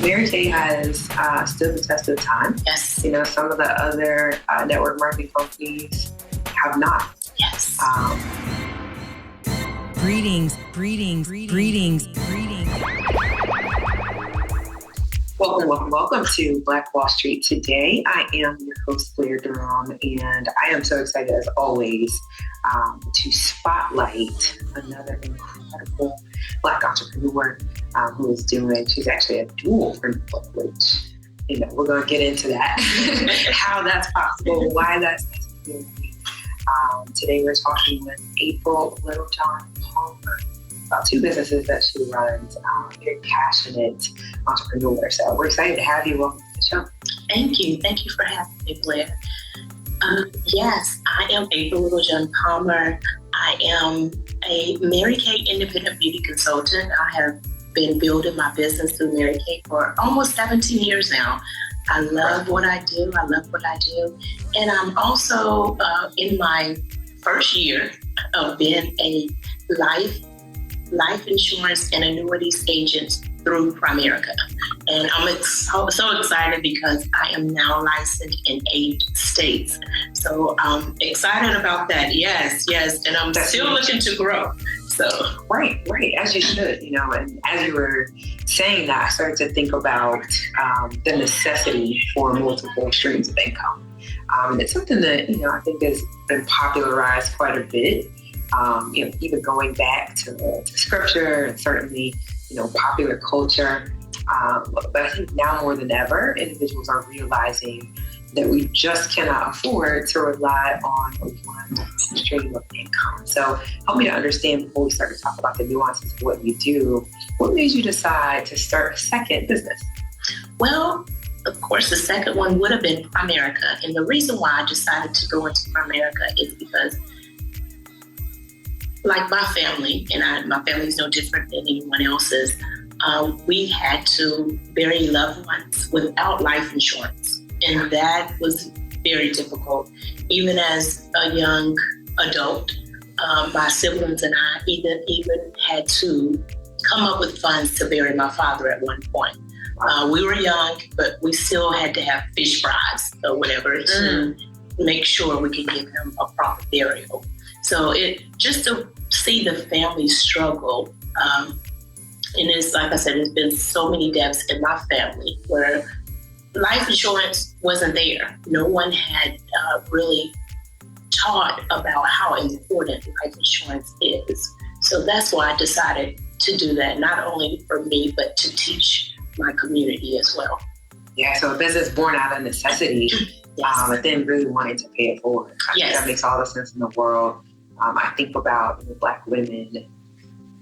Mary Kay has stood the test of time. Yes. You know, some of the other network marketing companies have not. Yes. Greetings. Welcome to Black Wall Street Today. I am your host, Littlejohn, and I am so excited as always to spotlight another incredible Black entrepreneur who is she's actually a dual entrepreneur, which, you know, we're going to get into that, how that's possible, why that's necessary. Today we're talking with April Littlejohn Palmer about two businesses that she runs. Very passionate entrepreneur. So we're excited to have you. Welcome to the show. Thank you. Thank you for having me, Blair. Yes, I am April Littlejohn Palmer. I am a Mary Kay independent beauty consultant. I have been building my business through Mary Kay for almost 17 years now. I love what I do. And I'm also in my first year of being a life insurance and annuities agent through Primerica. And I'm so excited because I am now licensed in 8 states. So I'm excited about that. Yes. And I'm still looking to grow. So Right. As you should, you know, and as you were saying that, I started to think about the necessity for multiple streams of income. And it's something that, you know, I think has been popularized quite a bit. You know, even going back to scripture and certainly, you know, popular culture. But I think now more than ever, individuals are realizing that we just cannot afford to rely on one stream of income. So help me to understand before we start to talk about the nuances of what you do. What made you decide to start a second business? Well, of course, the second one would have been Primerica. And the reason why I decided to go into Primerica is because, like my family, and my family is no different than anyone else's, we had to bury loved ones without life insurance. And that was very difficult. Even as a young adult, my siblings and I even had to come up with funds to bury my father at one point. We were young, but we still had to have fish fries or whatever to make sure we could give him a proper burial. So just to see the family struggle, and it's like I said, there's been so many deaths in my family where life insurance wasn't there. No one had really taught about how important life insurance is. So that's why I decided to do that, not only for me, but to teach my community as well. Yeah, so a business born out of necessity, but then really wanting to pay it forward. I think that makes all the sense in the world. I think about Black women,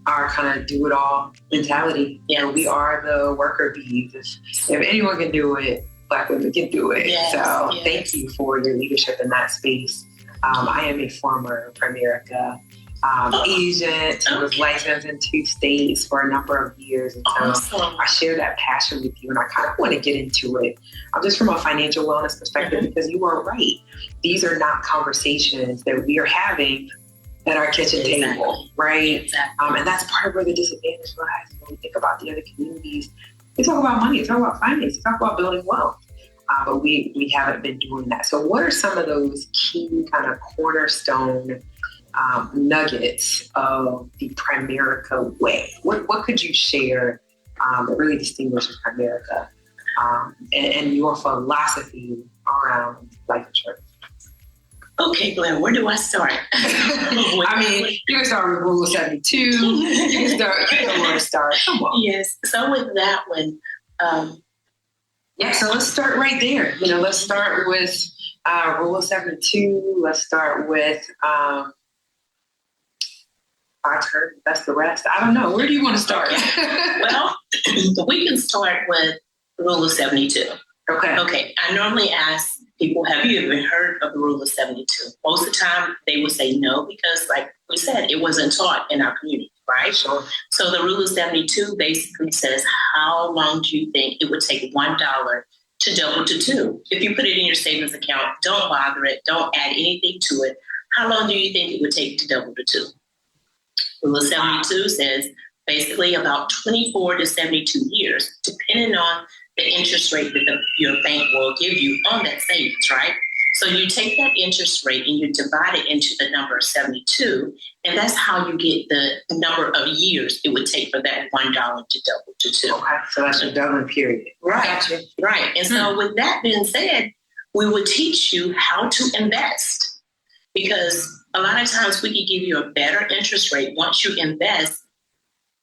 our kind of do-it-all mentality. Yes. You know, we are the worker bees. If anyone can do it, Black women can do it. Yes. So thank you for your leadership in that space. I am a former Primerica agent who was licensed in 2 states for a number of years. And so I share that passion with you, and I kind of want to get into it just from a financial wellness perspective, because you are right. These are not conversations that we are having at our kitchen table, right? Exactly. And that's part of where the disadvantage lies. When we think about the other communities, we talk about money, we talk about finance, we talk about building wealth, but we haven't been doing that. So what are some of those key kind of cornerstone nuggets of the Primerica way? What could you share that really distinguishes Primerica and your philosophy around life insurance? Okay, Glenn, where do I start? I mean, you can start with Rule 72. You know where to start. Come on. Yes. So with that one, so let's start right there. You know, let's start with Rule 72. Let's start with our turn. That's the rest. I don't know. Where do you want to start? Well, we can start with Rule of 72. Okay. I normally ask people, have you ever heard of the Rule of 72? Most of the time, they would say no, because like we said, it wasn't taught in our community, right? Sure. So the Rule of 72 basically says, how long do you think it would take $1 to double to 2? If you put it in your savings account, don't bother it. Don't add anything to it. How long do you think it would take to double to 2? Rule of 72 says basically about 24 to 72 years, depending on the interest rate that your bank will give you on that savings, right? So you take that interest rate and you divide it into the number 72, and that's how you get the number of years it would take for that $1 to double to 2. Okay, so that's your doubling period. Right, Gotcha. right. And so with that being said, we would teach you how to invest, because a lot of times we can give you a better interest rate once you invest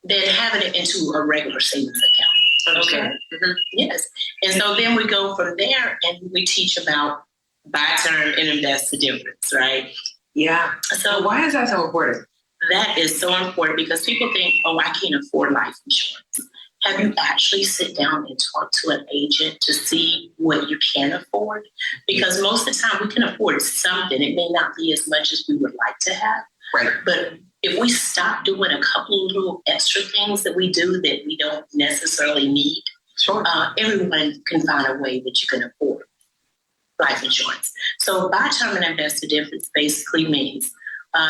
than having it into a regular savings account. Okay. Mm-hmm. Yes. And so then we go from there and we teach about buy term and invest the difference, right? Yeah. So why is that so important? That is so important because people think, oh, I can't afford life insurance. Have you actually sit down and talk to an agent to see what you can afford? Because most of the time we can afford something. It may not be as much as we would like to have. Right. But if we stop doing a couple of little extra things that we do that we don't necessarily need, sure, everyone can find a way that you can afford life insurance. So buy term and invest the difference basically means,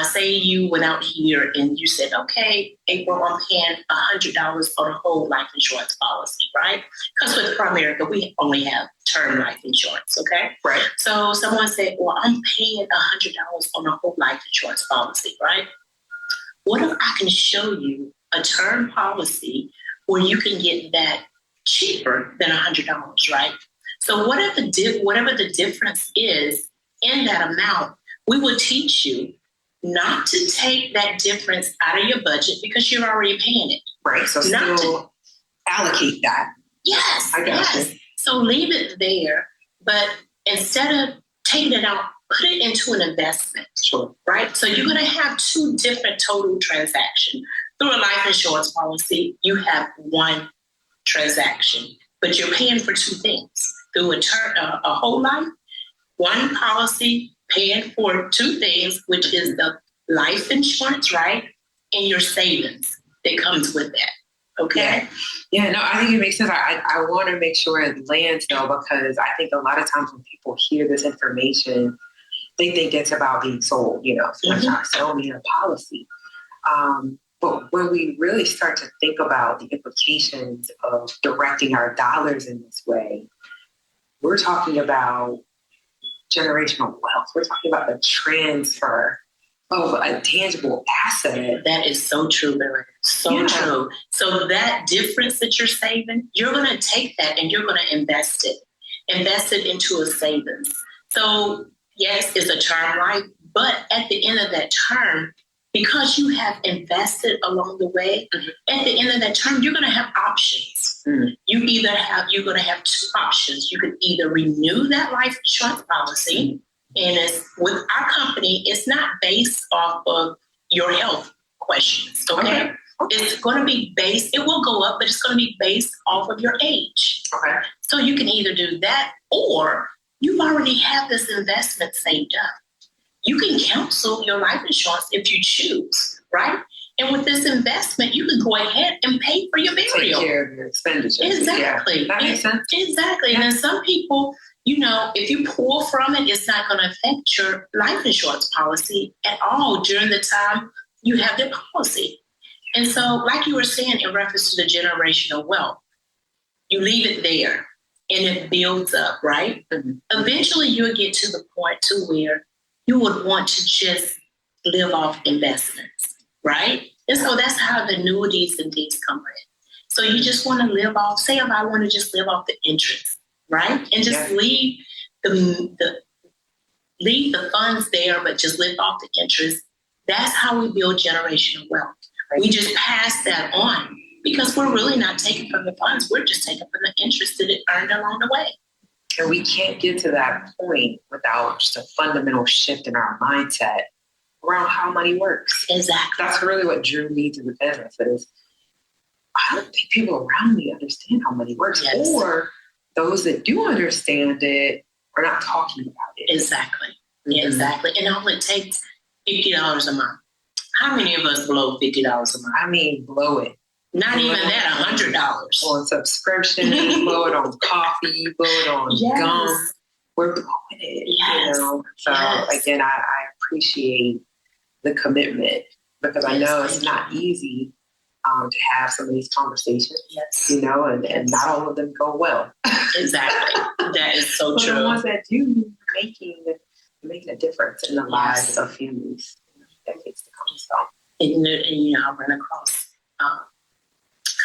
say you went out here and you said, okay, April, I'm paying $100 on a whole life insurance policy, right? Because with Primerica, we only have term life insurance, okay? Right. So someone said, well, I'm paying $100 on a whole life insurance policy, right? What if I can show you a term policy where you can get that cheaper than $100, right? So whatever the difference is in that amount, we will teach you not to take that difference out of your budget because you're already paying it. Right. So not still to allocate that. Yes. I got you. So leave it there, but instead of taking it out, put it into an investment. Sure. Right? So you're going to have two different total transactions. Through a life insurance policy, you have one transaction, but you're paying for two things. Through a whole life, one policy paying for two things, which is the life insurance, right? And your savings that comes with that. Okay. Yeah, no, I think it makes sense. I want to make sure it lands though, because I think a lot of times when people hear this information, they think it's about being sold, so trying to sell me a policy. But when we really start to think about the implications of directing our dollars in this way, we're talking about generational wealth. We're talking about the transfer of a tangible asset. That is so true, Larry. So true. So that difference that you're saving, you're going to take that and you're going to invest it into a savings. So yes, it's a term life, but at the end of that term, because you have invested along the way, at the end of that term, you're going to have options. You're going to have two options. You can either renew that life insurance policy, and with our company, it's not based off of your health questions, okay? It's going to be based, it will go up, but it's going to be based off of your age. Okay. So you can either do that, or you already have this investment saved up. You can cancel your life insurance if you choose, right? And with this investment, you can go ahead and pay for your burial. Take care of your expenditures. Exactly. Yeah, that makes sense. Exactly. Yeah. And then some people, if you pull from it, it's not going to affect your life insurance policy at all during the time you have the policy. And so, like you were saying in reference to the generational wealth, you leave it there and it builds up, right? Mm-hmm. Eventually, you'll get to the point to where you would want to just live off investments, right? And so that's how the annuities and things come in. So you just want to live off, say if I want to just live off the interest, right? And just leave the funds there, but just live off the interest. That's how we build generational wealth. Right. We just pass that on because we're really not taking from the funds. We're just taking from the interest that it earned along the way. And we can't get to that point without just a fundamental shift in our mindset around how money works. Exactly. That's really what drew me to the business. Is I don't think people around me understand how money works, or those that do understand it are not talking about it. Exactly. Mm-hmm. Exactly. And all it takes $50 a month. How many of us blow $50 a month? I mean, blow it. Not even that, $100. On subscriptions, blow it on coffee, blow it on gum. We're blowing it, So again, I appreciate the commitment because I know it's not easy to have some of these conversations. Yes. And not all of them go well. Exactly. That is so true. But the ones that do, making a difference in the lives of families. Decades to come. So. And I run across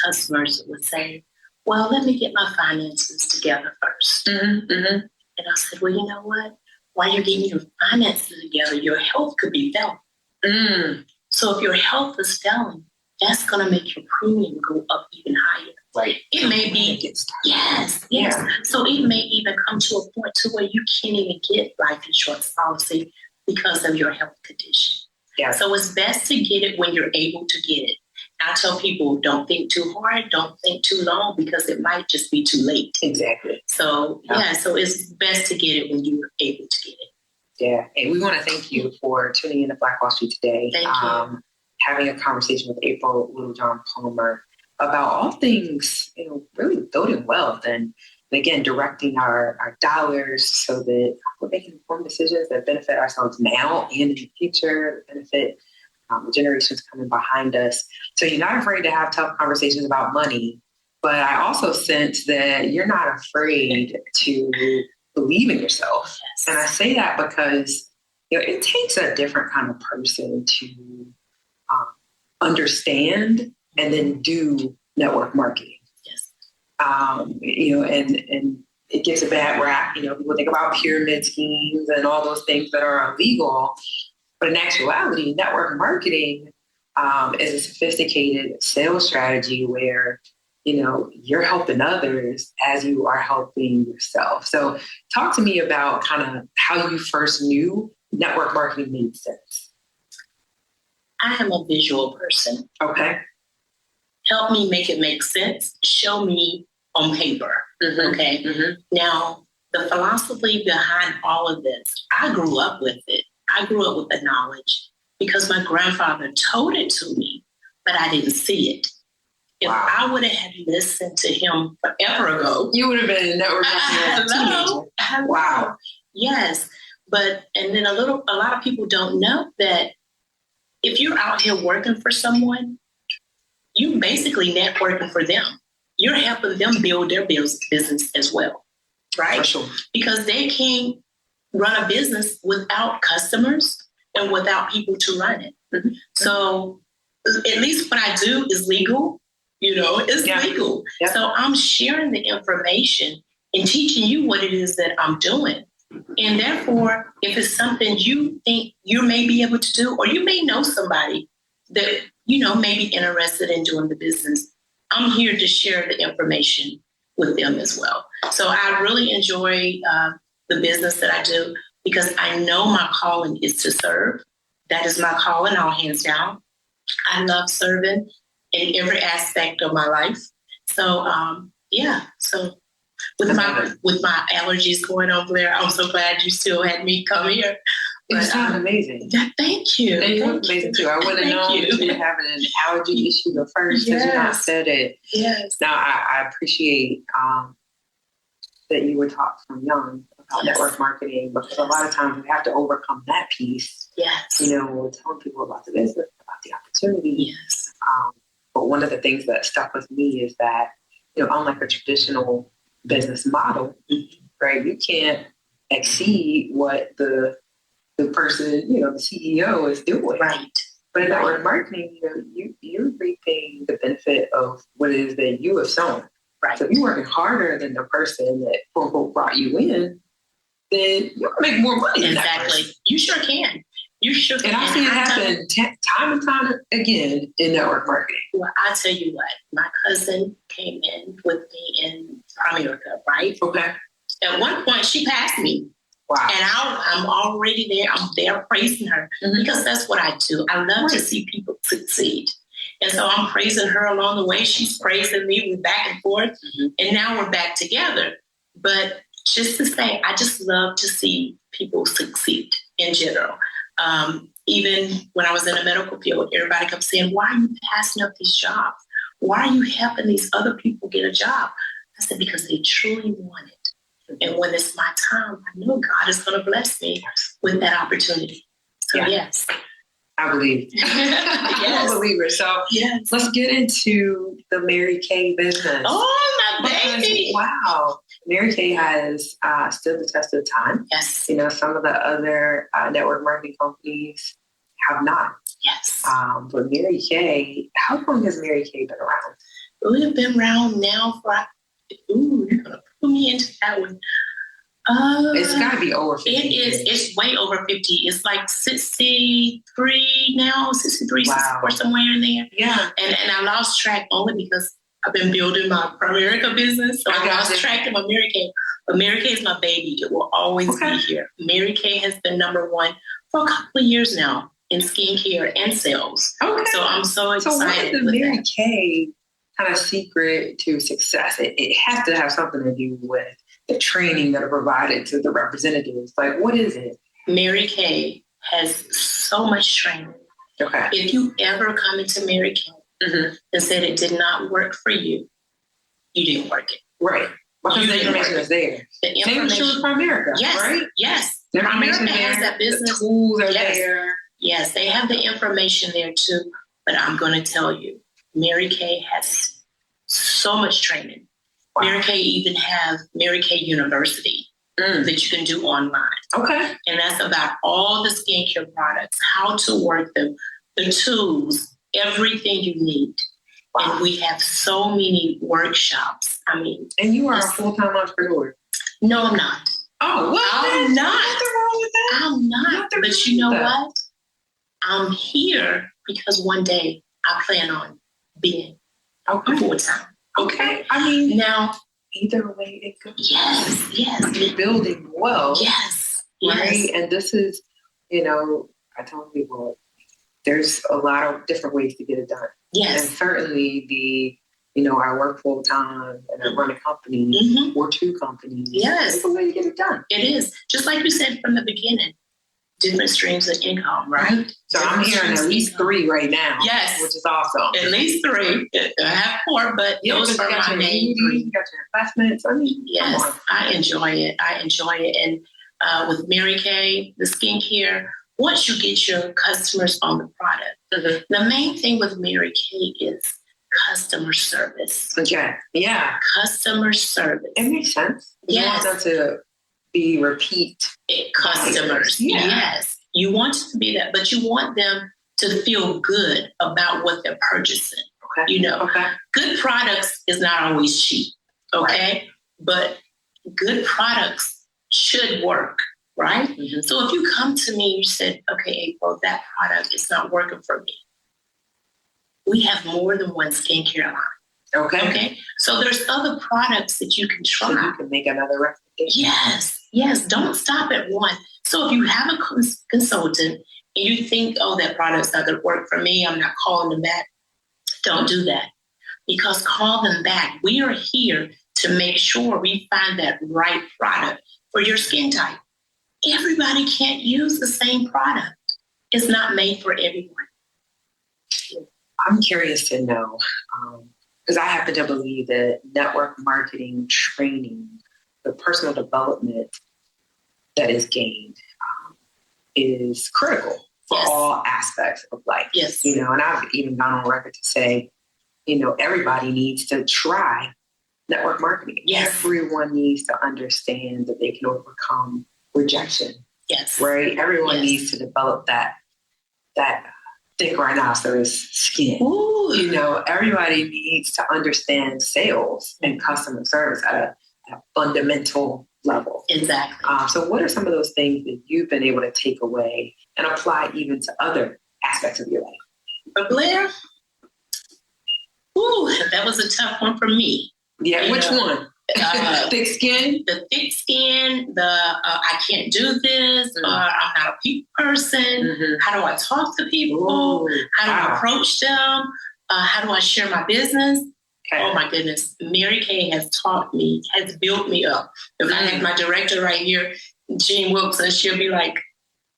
customers that would say, well, let me get my finances together first. Mm-hmm. Mm-hmm. And I said, well, you know what? While you're getting your finances together, your health could be failing. Mm. So if your health is failing, that's going to make your premium go up even higher. Right. It may be, yes. Yeah. So it may even come to a point to where you can't even get life insurance policy because of your health condition. Yeah. So it's best to get it when you're able to get it. I tell people, don't think too hard, don't think too long, because it might just be too late. Exactly. So, so it's best to get it when you're able to get it. Yeah. And we want to thank you for tuning in to Black Wall Street today. Thank you. Having a conversation with April Littlejohn Palmer about all things, really building wealth and again, directing our dollars so that we're making informed decisions that benefit ourselves now and in the future, benefit the generations coming behind us. So you're not afraid to have tough conversations about money, but I also sense that you're not afraid to believe in yourself. Yes. And I say that because it takes a different kind of person to understand and then do network marketing. Yes. And it gets a bad rap. People think about pyramid schemes and all those things that are illegal. But in actuality, network marketing is a sophisticated sales strategy where, you're helping others as you are helping yourself. So talk to me about kind of how you first knew network marketing made sense. I am a visual person. Okay. Help me make it make sense. Show me on paper. Mm-hmm. Okay. Mm-hmm. Now, the philosophy behind all of this, I grew up with it. I grew up with the knowledge because my grandfather told it to me, but I didn't see it. If I would have listened to him forever ago, you would have been in network marketing as a teenager. Wow. Yes. And then a lot of people don't know that if you're out here working for someone, you basically networking for them. You're helping them build their business as well, right? For sure. Because they can't run a business without customers and without people to run it. Mm-hmm. So at least what I do is legal. It's legal. Yeah. So I'm sharing the information and teaching you what it is that I'm doing. And therefore, if it's something you think you may be able to do, or you may know somebody that, may be interested in doing the business, I'm here to share the information with them as well. So I really enjoy the business that I do because I know my calling is to serve. That is my calling, all hands down. I love serving in every aspect of my life. So, So with my allergies going on, Blair, I'm so glad you still had me come here. You sound amazing. Thank you. And you look amazing too. I wouldn't have known that you were having an allergy issue the first because you not said it. Yes. Now I appreciate that you were taught from young about network marketing because a lot of times we have to overcome that piece. Yes. We're telling people about the business, about the opportunity. Yes. But one of the things that stuck with me is that, unlike a traditional business model, right, you can't exceed what the person, the CEO is doing. Right. But in network marketing, you're reaping the benefit of what it is that you have sown. Right. So if you're working harder than the person that quote unquote brought you in, then you can make more money than that person. You sure can. You sure can. And I see it happen time and time again in network marketing. Well, I'll tell you what. My cousin came in with me in America, right? Okay. At one point, she passed me. Wow. And I'm already there. I'm there praising her because that's what I do. I love to see people succeed. And so I'm praising her along the way. She's praising me. We're back and forth. And now we're back together. But just to say, I just love to see people succeed in general. Even when I was in the medical field, everybody kept saying, why are you passing up these jobs? Why are you helping these other people get a job? I said, because they truly want it. And when it's my time, I know God is going to bless me with that opportunity. So, yes. I believe. I'm a believer. So let's get into the Mary Kay business. Oh, my baby. Wow. Mary Kay has stood the test of time. Yes. Some of the other network marketing companies have not. Yes. But Mary Kay, how long has Mary Kay been around? We've been around now for, you're going to put me into that one. It's got to be over 50. It is. It's way over 50. It's like 63 now, 63, 64, somewhere in there. Yeah. And I lost track only because I've been building my Primerica business. So I lost track of Mary Kay. But Mary Kay is my baby. It will always be here. Mary Kay has been number one for a couple of years now in skincare and sales. Okay. So I'm so excited. So what is the Mary Kay kind of secret to success? It has to have something to do with the training that are provided to the representatives. Like, what is it? Mary Kay has so much training. Okay. If you ever come into Mary Kay and said it did not work for you, you didn't work it. Right. Because the information is there. The information. Same with Primerica, right? Yes. The information has there. That business. The tools are there. Yes, they have the information there too. But I'm going to tell you, Mary Kay has so much training. Wow. Mary Kay even have Mary Kay University that you can do online. Okay. And that's about all the skincare products, how to work them, the tools, everything you need. Wow. And we have so many workshops. I mean. And you are a full-time entrepreneur. No, I'm not. Oh, what? I'm not. Nothing wrong with that. I'm not. But you know what? I'm here because one day I plan on being full-time. Okay. I mean, now, either way it goes. Yes. You're building well. Yes. Right? And this is, I tell people there's a lot of different ways to get it done. Yes. And certainly I work full time and I run a company or two companies. Yes. It's a way to get it done. It is. Just like you said from the beginning. Different streams of income, right? So I'm hearing at least 3 right now. Yes. Which is awesome. At least 3. I have 4, but those are my main 3. You got your investments. I mean, yes, I enjoy it. And with Mary Kay, the skincare, once you get your customers on the product, the main thing with Mary Kay is customer service. Okay. Yeah. Customer service. It makes sense. You want them to be repeat customers. Yes. You want to be that, but you want them to feel good about what they're purchasing. Okay. Good products is not always cheap. Okay. Right. But good products should work. Right. Mm-hmm. So if you come to me and you said, okay, April, that product is not working for me. We have more than one skincare line. Okay. So there's other products that you can try. So you can make another recommendation. Yes. Don't stop at one. So if you have a consultant and you think, that product's not going to work for me, I'm not calling them back. Don't do that. Because call them back. We are here to make sure we find that right product for your skin type. Everybody can't use the same product. It's not made for everyone. I'm curious to know, because I happen to believe that network marketing training, the personal development that is gained is critical for all aspects of life. Yes. And I've even gone on record to say, everybody needs to try network marketing. Yes. Everyone needs to understand that they can overcome rejection. Yes. Right? Everyone needs to develop that thick rhinoceros skin. Ooh. Everybody needs to understand sales and customer service at a fundamental level. Exactly. So what are some of those things that you've been able to take away and apply even to other aspects of your life? But Blair, that was a tough one for me. Yeah, which one? Thick skin? The thick skin, I can't do this, or I'm not a people person. Mm-hmm. How do I talk to people? How do I approach them? How do I share my business? Okay. Oh my goodness. Mary Kay has built me up. If I had my director right here, Jean Wilson, she'll be like,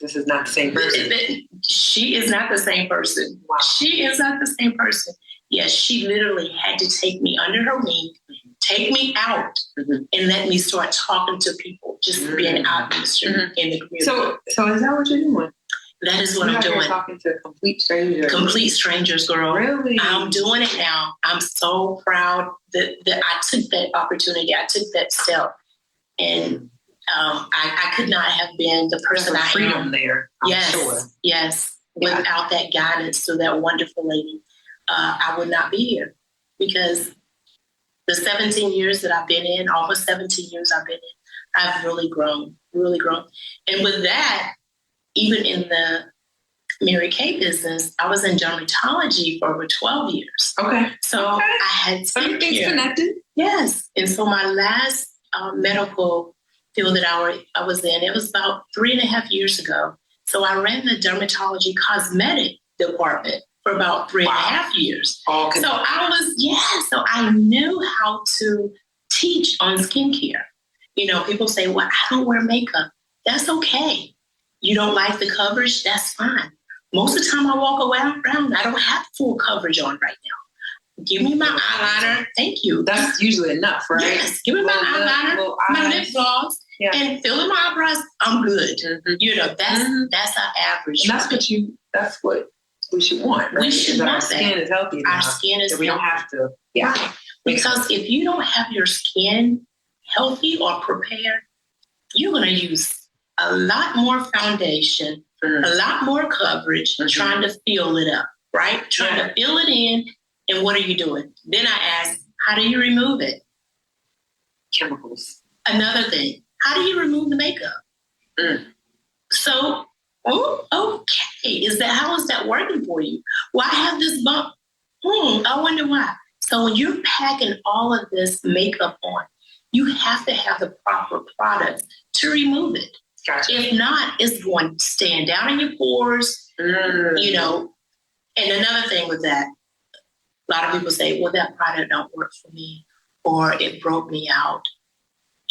this is not the same person. She is not the same person. Wow. She is not the same person. Yes, she literally had to take me under her wing, take me out, and let me start talking to people, just being out in the street, in the community. So is that what you're doing? That is what I'm doing. You're talking to complete strangers. Complete strangers, girl. Really? I'm doing it now. I'm so proud that I took that opportunity. I took that step. And I could not have been the person I am. Freedom there, I'm sure. Yes. Yeah. Without that guidance to that wonderful lady, I would not be here. Because the 17 years that I've been in, almost 17 years I've been in, I've really grown. And with that, even in the Mary Kay business, I was in dermatology for over 12 years. Okay. So I had everything's connected. Yes. And so my last medical field that I was in, it was about 3.5 years ago. So I ran the dermatology cosmetic department for about 3.5 years. Okay. So so I knew how to teach on skincare. You know, people say, well, I don't wear makeup. That's okay. You don't like the coverage? That's fine. Most of the time I walk around, I don't have full coverage on right now. Give me my eyeliner. Thank you. That's usually enough, right? Yes. Give me my eyeliner, my lip gloss, and fill in my eyebrows. I'm good. Mm-hmm. You know, that's our average. And that's what we should want, right? We should want our skin is healthy enough. Our skin is healthy. We don't have to. Yeah. Right. Because if you don't have your skin healthy or prepared, you're going to use a lot more foundation, a lot more coverage, trying to fill it up, right? Trying to fill it in. And what are you doing? Then I asked, how do you remove it? Chemicals. Another thing, how do you remove the makeup? So, okay, how is that working for you? Well, I have this bump. I wonder why. So when you're packing all of this makeup on, you have to have the proper products to remove it. Gotcha. If not, it's going to stand down in your pores, you know. And another thing with that, a lot of people say, well, that product don't work for me, or it broke me out.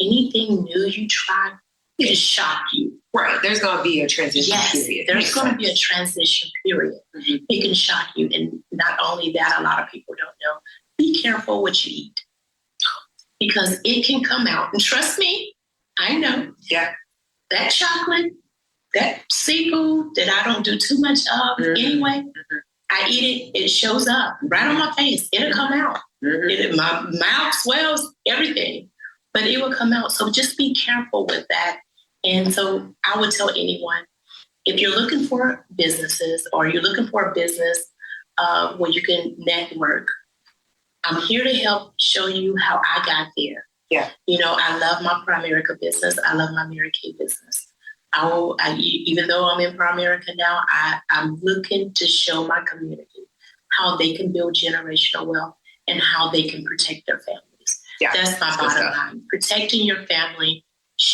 Anything new you try, it'll shock you. Right. There's going to be a transition period. There's going to be a transition period. Mm-hmm. It can shock you. And not only that, a lot of people don't know. Be careful what you eat, because it can come out. And trust me, I know. Yeah. That chocolate, that seafood that I don't do too much of anyway, I eat it, it shows up right on my face. It'll come out. My mouth swells, everything, but it will come out. So just be careful with that. And so I would tell anyone, if you're looking for businesses or you're looking for a business where you can network, I'm here to help show you how I got there. Yeah. You know, I love my Primerica business. I love my Mary Kay business. Even though I'm in Primerica now, I'm looking to show my community how they can build generational wealth and how they can protect their families. Yeah, that's my bottom line. Protecting your family,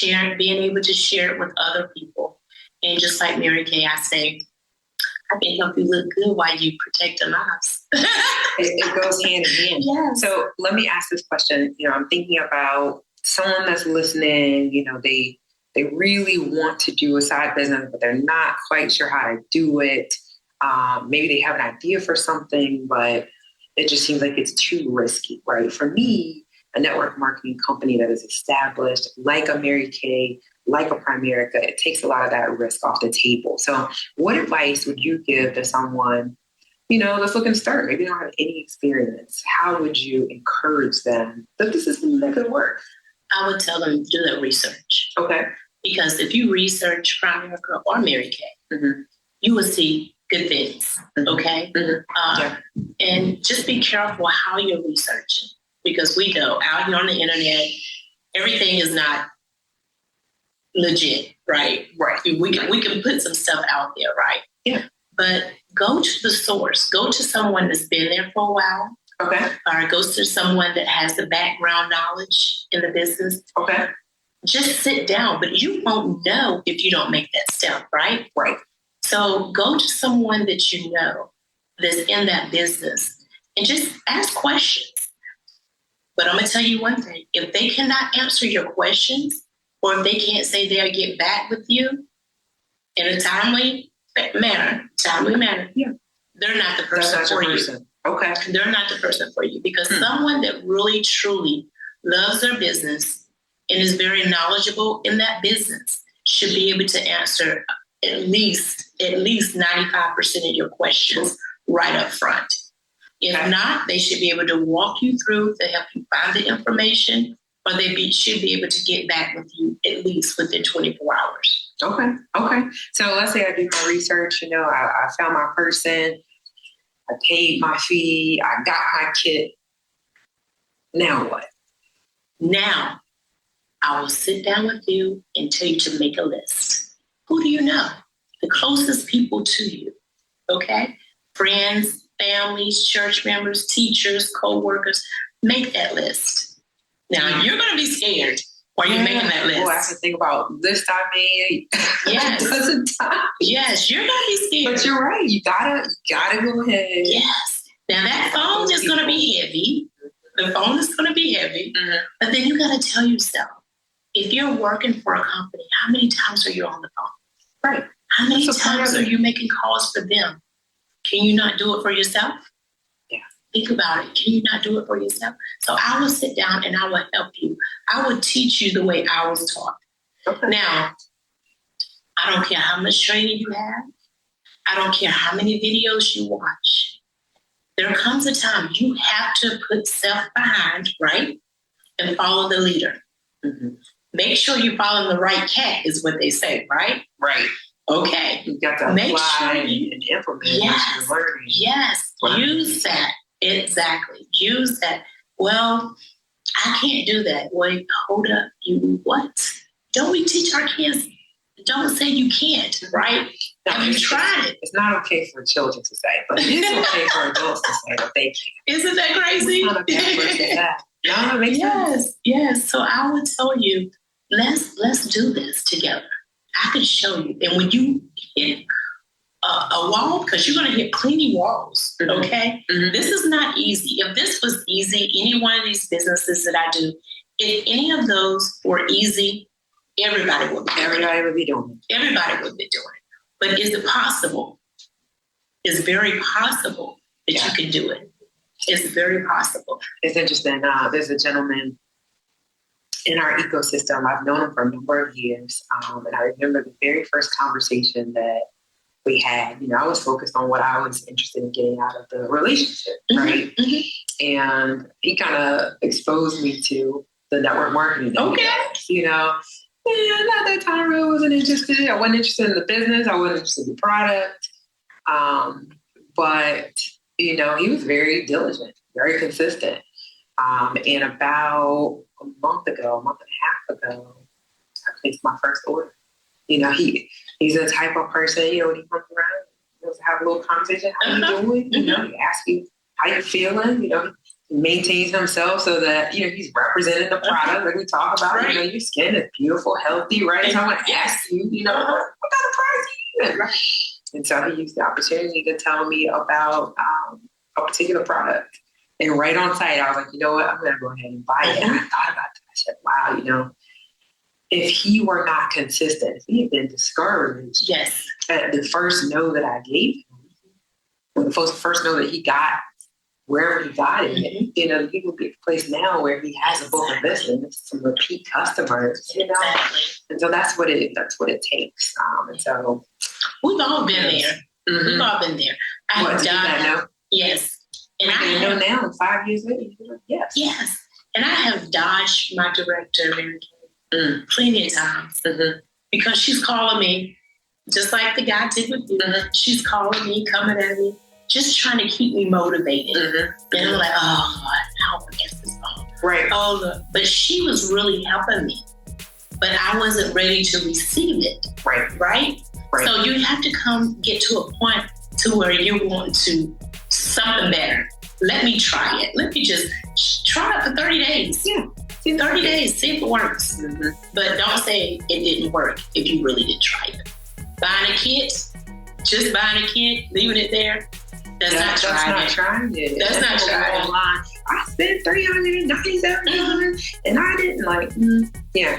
being able to share it with other people. And just like Mary Kay, I say, I can help you look good while you protect the lives. It goes hand in hand. Yes. So let me ask this question. You know, I'm thinking about someone that's listening, you know, they really want to do a side business, but they're not quite sure how to do it. Maybe they have an idea for something, but it just seems like it's too risky, right? For me, a network marketing company that is established, like a Mary Kay, like a Primerica, it takes a lot of that risk off the table. So what advice would you give to someone, you know, that's looking to start? Maybe they don't have any experience. How would you encourage them that this is something that could work? I would tell them to do their research. Okay. Because if you research Primerica or Mary Kay, you will see good things, okay? And just be careful how you're researching, because we know out here on the internet, everything is not legit, right? Right. We can put some stuff out there, right? Yeah. But go to the source. Go to someone that's been there for a while. Okay. Or go to someone that has the background knowledge in the business. Okay. Just sit down, but you won't know if you don't make that step, right? Right. So go to someone that you know that's in that business and just ask questions. But I'm going to tell you one thing. If they cannot answer your questions, or if they can't say they'll get back with you in a timely manner, yeah, they're not the person for you. Okay. They're not the person for you, because someone that really, truly loves their business and is very knowledgeable in that business should be able to answer at least 95% of your questions right up front. If not, they should be able to walk you through to help you find the information, or should be able to get back with you at least within 24 hours. Okay. So let's say I do my research, I found my person, I paid my fee, I got my kit. Now what? Now, I will sit down with you and tell you to make a list. Who do you know? The closest people to you, okay? Friends, families, church members, teachers, co-workers. Make that list. Now, you're going to be scared while you're making that list. Boy, I have to think about list I made. Yes. A dozen times. Yes, you're going to be scared. But you're right. You gotta go ahead. Yes. Now, that phone is going to be heavy. The phone is going to be heavy. Mm-hmm. But then you got to tell yourself, if you're working for a company, how many times are you on the phone? Right. How many times are you making calls for them? Can you not do it for yourself? Yeah. Think about it. Can you not do it for yourself? So I will sit down and I will help you. I will teach you the way I was taught. Okay. Now, I don't care how much training you have. I don't care how many videos you watch. There comes a time you have to put self behind, right? And follow the leader. Mm-hmm. Make sure you're following the right cat is what they say, right? Right. Okay. You got to apply and implement what you're learning. Yes. Use that. Exactly. Use that. Well, I can't do that. Wait, hold up. You what? Don't we teach our kids? Don't say you can't, right? No, have you tried it? It's not okay for children to say, but it is okay for adults to say that they can't. Isn't that crazy? It's not okay for that. No, it makes sense. Yes. So I would tell you, let's do this together. I can show you. And when you hit a wall, because you're going to hit cleaning walls, okay? Mm-hmm. This is not easy. If this was easy, any one of these businesses that I do, if any of those were easy, everybody would be doing it. Everybody would be doing it. But is it possible? It's very possible that you can do it. It's very possible. It's interesting. There's a gentleman in our ecosystem. I've known him for a number of years. And I remember the very first conversation that we had. I was focused on what I was interested in getting out of the relationship, right? Mm-hmm. And he kind of exposed me to the network marketing. Okay. And at that time, I really wasn't interested. I wasn't interested in the business. I wasn't interested in the product. But he was very diligent, very consistent. And about a month and a half ago, I placed my first order. He's the type of person, when he comes around, he wants to have a little conversation. How you doing? Mm-hmm. He asks you how you feeling. He maintains himself so that, he's representing the product like we talk about. Right. Your skin is beautiful, healthy, right? So I'm going to ask you, what kind of price you using? Right. And so he used the opportunity to tell me about a particular product. And right on site, I was like, you know what? I'm going to go ahead and buy it. And I thought about that. I said, wow, if he were not consistent, if he had been discouraged at the first no that I gave him, or the first no that he got, wherever he got it, he would be at a place now where he has a book of business, some repeat customers, Exactly. And so that's what it takes. And so we've all been there. Mm-hmm. We've all been there. I have done. Yes. And I know now, 5 years later, yes. Yes. And I have dodged my director, Mary Kay, plenty of times because she's calling me, just like the guy did with you. Mm-hmm. She's calling me, coming at me, just trying to keep me motivated. Mm-hmm. And I'm like, oh, God, how do I get this phone? Right. Oh, look. But she was really helping me. But I wasn't ready to receive it. Right? So you have to get to a point to where you want to something better. Let me try it. Let me just try it for 30 days. Yeah. 30 days, see if it works. Mm-hmm. But don't say it didn't work if you really did try it. Buying a kit, just buying a kit, leaving it there, that's not trying it. That's not trying it. I spent $397 and I didn't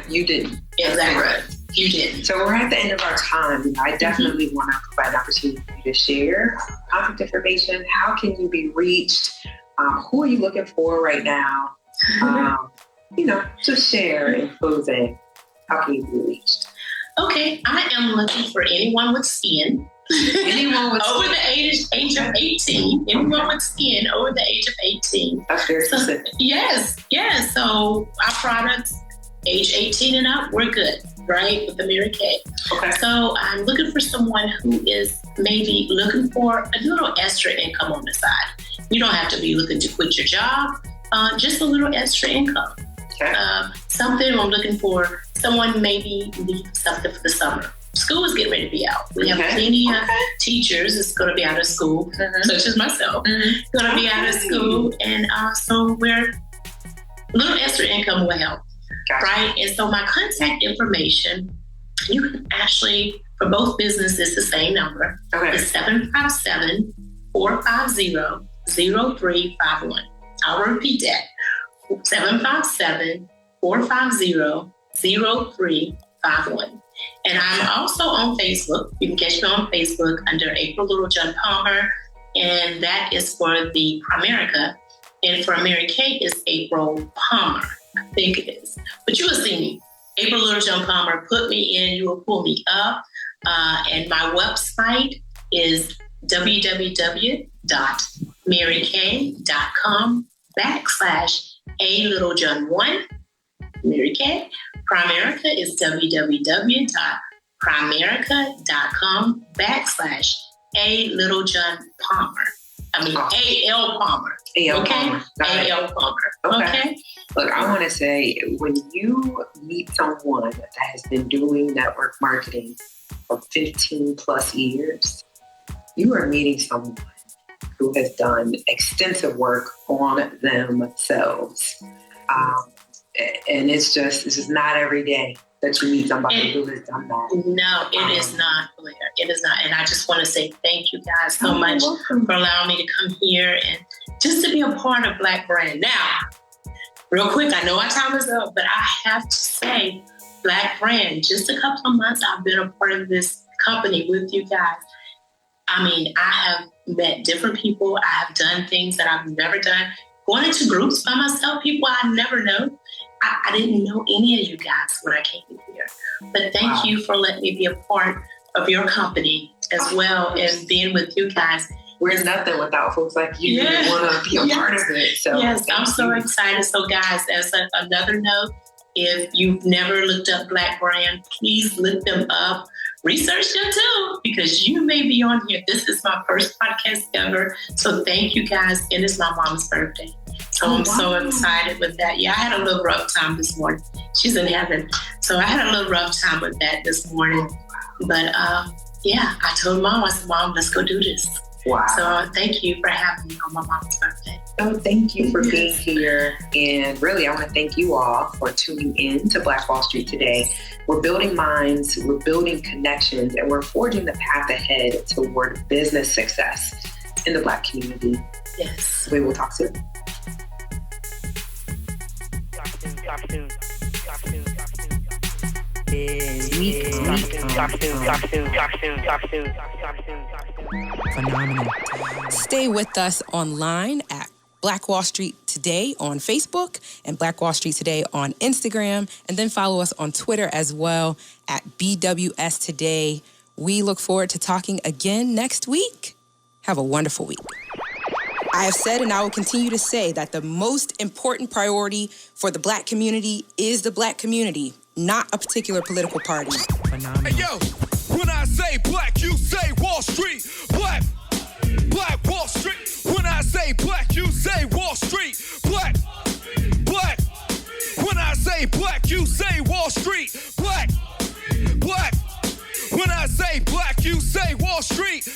you didn't. Exactly. You didn't. So we're at the end of our time. I definitely want to provide an opportunity for you to share contact information. How can you be reached? Who are you looking for right now? Just share in closing. How can you be reached? Okay, I am looking for anyone with skin. Anyone with over the age of 18. Anyone with skin over the age of 18. That's very specific. Yes. So our products, age 18 and up, we're good, right? With the Mary Kay. Okay. So I'm looking for someone who is maybe looking for a little extra income on the side. You don't have to be looking to quit your job, just a little extra income. Okay. Something I'm looking for, someone maybe needs something for the summer. School is getting ready to be out. We have plenty of teachers that's going to be out of school, such as myself, going to be out of school. And so we're a little extra income will help, right? And so my contact information, you can actually, for both businesses, the same number. It's 757-450-0351. I'll repeat that. 757-450-0351. And I'm also on Facebook. You can catch me on Facebook under April Littlejohn Palmer, and that is for the Primerica. And for Mary Kay is April Palmer, I think it is. But you will see me. April Littlejohn Palmer, put me in, you will pull me up. And my website is www.marykay.com/A-Littlejohn1. Mary Kay. Primerica is www.primerica.com/A-Littlejohn Palmer. I mean, A.L. Palmer. A.L. Okay? Palmer. A.L. Palmer. Okay? Look, I want to say, when you meet someone that has been doing network marketing for 15 plus years, you are meeting someone who has done extensive work on themselves. And it's just not every day that you meet somebody who has done that. No, it is not, Blair. It is not. And I just want to say thank you guys so much for allowing me to come here and just to be a part of Black Brand. Now, real quick, I know our time is up, but I have to say, Black Brand, just a couple of months I've been a part of this company with you guys. I mean, I have met different people. I have done things that I've never done. Going into groups by myself, people I never know. I didn't know any of you guys when I came in here. But thank you for letting me be a part of your company as well as being with you guys. We're nothing without folks like you who want to be a part of it. So yes, I'm so excited. So guys, as another note, if you've never looked up Black Brand, please look them up. Research them too, because you may be on here. This is my first podcast ever. So thank you guys. And it's my mom's birthday. So I'm so excited with that. Yeah, I had a little rough time this morning. She's in heaven. So I had a little rough time with that this morning. But yeah, I told Mom, I said, Mom, let's go do this. Wow. So thank you for having me on my mom's birthday. So thank you for being here. And really, I want to thank you all for tuning in to Black Wall Street today. We're building minds, we're building connections, and we're forging the path ahead toward business success in the Black community. Yes. We will talk soon. Phenomenal. Stay with us online at Black Wall Street Today on Facebook and Black Wall Street Today on Instagram, and then follow us on Twitter as well at BWS Today. We look forward to talking again next week. Have a wonderful week. I have said and I will continue to say that the most important priority for the Black community is the Black community, not a particular political party. Phenomenal. Hey, yo, when I say Black, you say Wall Street. Black Wall Street. When I say Black, you say Wall Street. Black. When I say Black, you say Wall Street. Black. When I say Black, you say Wall Street.